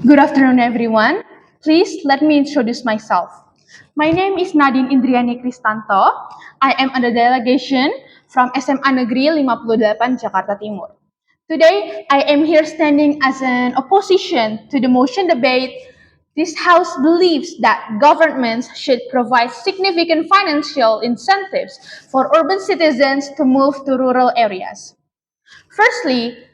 Good afternoon, everyone. Please let me introduce myself. My name is Nadine Indriani Kristanto. I am on the delegation from SMA Negeri 58 Jakarta Timur. Today, I am here standing as an opposition to the motion debate. This House believes that governments should provide significant financial incentives for urban citizens to move to rural areas. Firstly,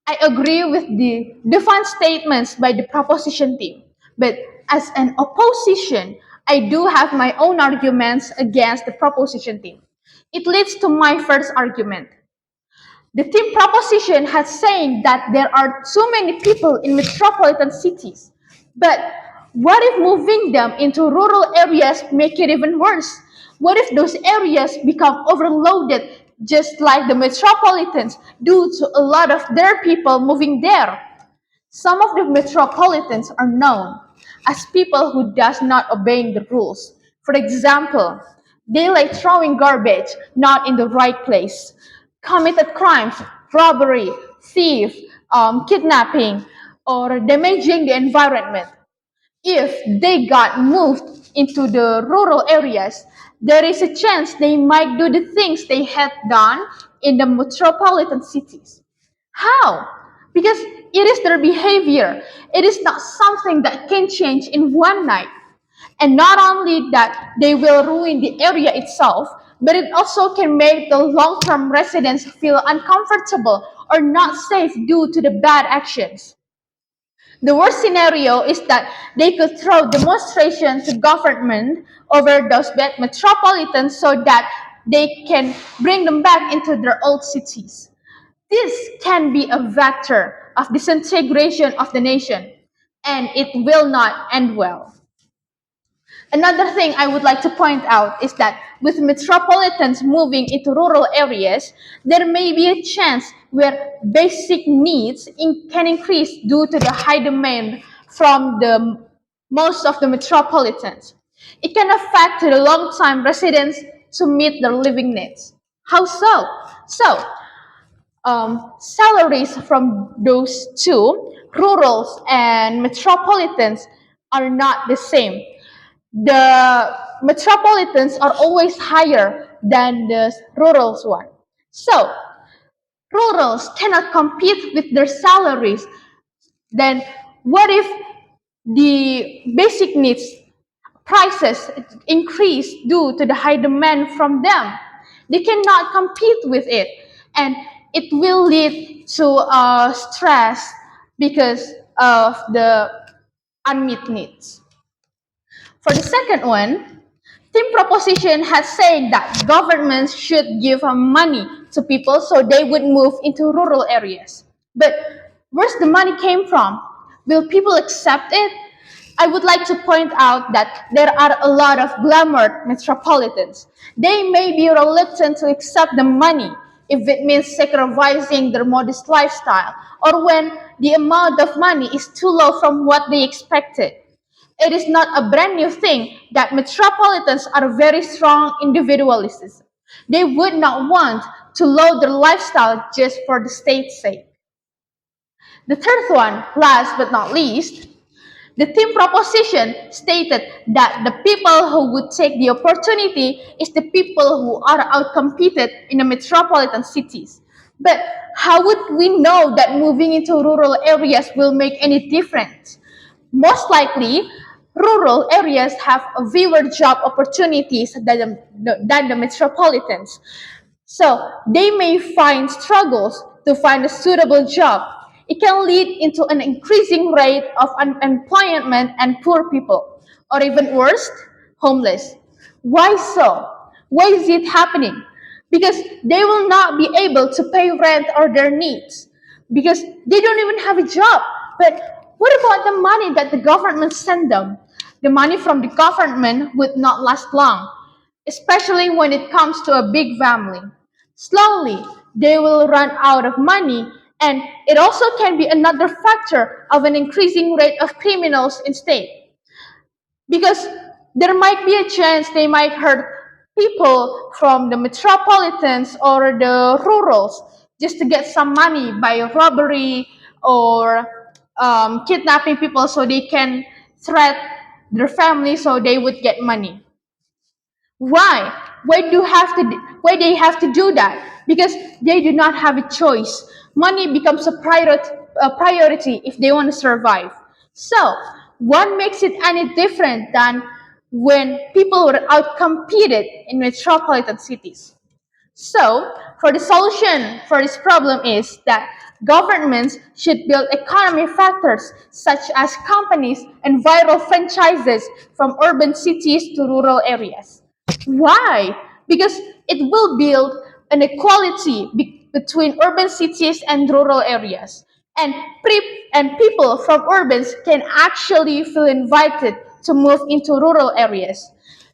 I agree with the defined statements by the proposition team, but as an opposition, I do have my own arguments against the proposition team. It leads to my first argument. The team proposition has saying that there are too many people in metropolitan cities, but what if moving them into rural areas make it even worse? What if those areas become overloaded just like the metropolitans due to a lot of their people moving there? Some of the metropolitans are known as people who does not obeying the rules. For example, they like throwing garbage not in the right place, committed crimes, robbery, thief, kidnapping, or damaging the environment. If they got moved into the rural areas, there is a chance they might do the things they had done in the metropolitan cities. How? Because it is their behavior. It is not something that can change in one night. And not only that, they will ruin the area itself, but it also can make the long term residents feel uncomfortable or not safe due to the bad actions. The worst scenario is that they could throw demonstrations to government over those bad metropolitans so that they can bring them back into their old cities. This can be a vector of disintegration of the nation, and it will not end well. Another thing I would like to point out is that with metropolitans moving into rural areas, there may be a chance where basic needs can increase due to the high demand from the most of the metropolitans. It can affect the long-time residents to meet their living needs. How so? So, salaries from those two, rurals and metropolitans, are not the same. The metropolitans are always higher than the rurals one. So, rurals cannot compete with their salaries. Then, what if the basic needs prices increase due to the high demand from them? They cannot compete with it, and it will lead to stress because of the unmet needs. For the second one, team proposition has said that governments should give money to people so they would move into rural areas. But where's the money came from? Will people accept it? I would like to point out that there are a lot of glamored metropolitans. They may be reluctant to accept the money if it means sacrificing their modest lifestyle or when the amount of money is too low from what they expected. It is not a brand new thing that metropolitans are very strong individualists. They would not want to lower their lifestyle just for the state's sake. The third one, last but not least, the team proposition stated that the people who would take the opportunity is the people who are outcompeted in the metropolitan cities. But how would we know that moving into rural areas will make any difference? Most likely, rural areas have fewer job opportunities than the metropolitans. So they may find struggles to find a suitable job. It can lead into an increasing rate of unemployment and poor people, or even worse, homeless. Why so? Why is it happening? Because they will not be able to pay rent or their needs because they don't even have a job. But what about the money that the government send them? The money from the government would not last long, especially when it comes to a big family. Slowly, they will run out of money, and it also can be another factor of an increasing rate of criminals in state because there might be a chance they might hurt people from the metropolitans or the rurals just to get some money by robbery or kidnapping people so they can threat their family so they would get money. Why? Why they have to do that? Because they do not have a choice. Money becomes a priority if they want to survive. So, what makes it any different than when people were outcompeted in metropolitan cities? So, for the solution for this problem is that governments should build economy factors such as companies and viral franchises from urban cities to rural areas. Why? Because it will build an equality between urban cities and rural areas. And, and people from urbans can actually feel invited to move into rural areas.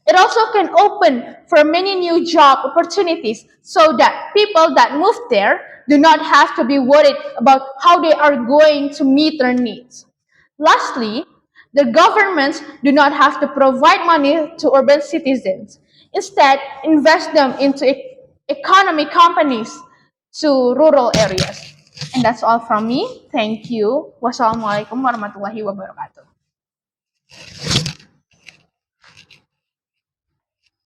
It also can open for many new job opportunities so that people that move there do not have to be worried about how they are going to meet their needs. Lastly, the governments do not have to provide money to urban citizens. Instead, invest them into economy companies to rural areas. And that's all from me. Thank you. Wassalamualaikum warahmatullahi wabarakatuh.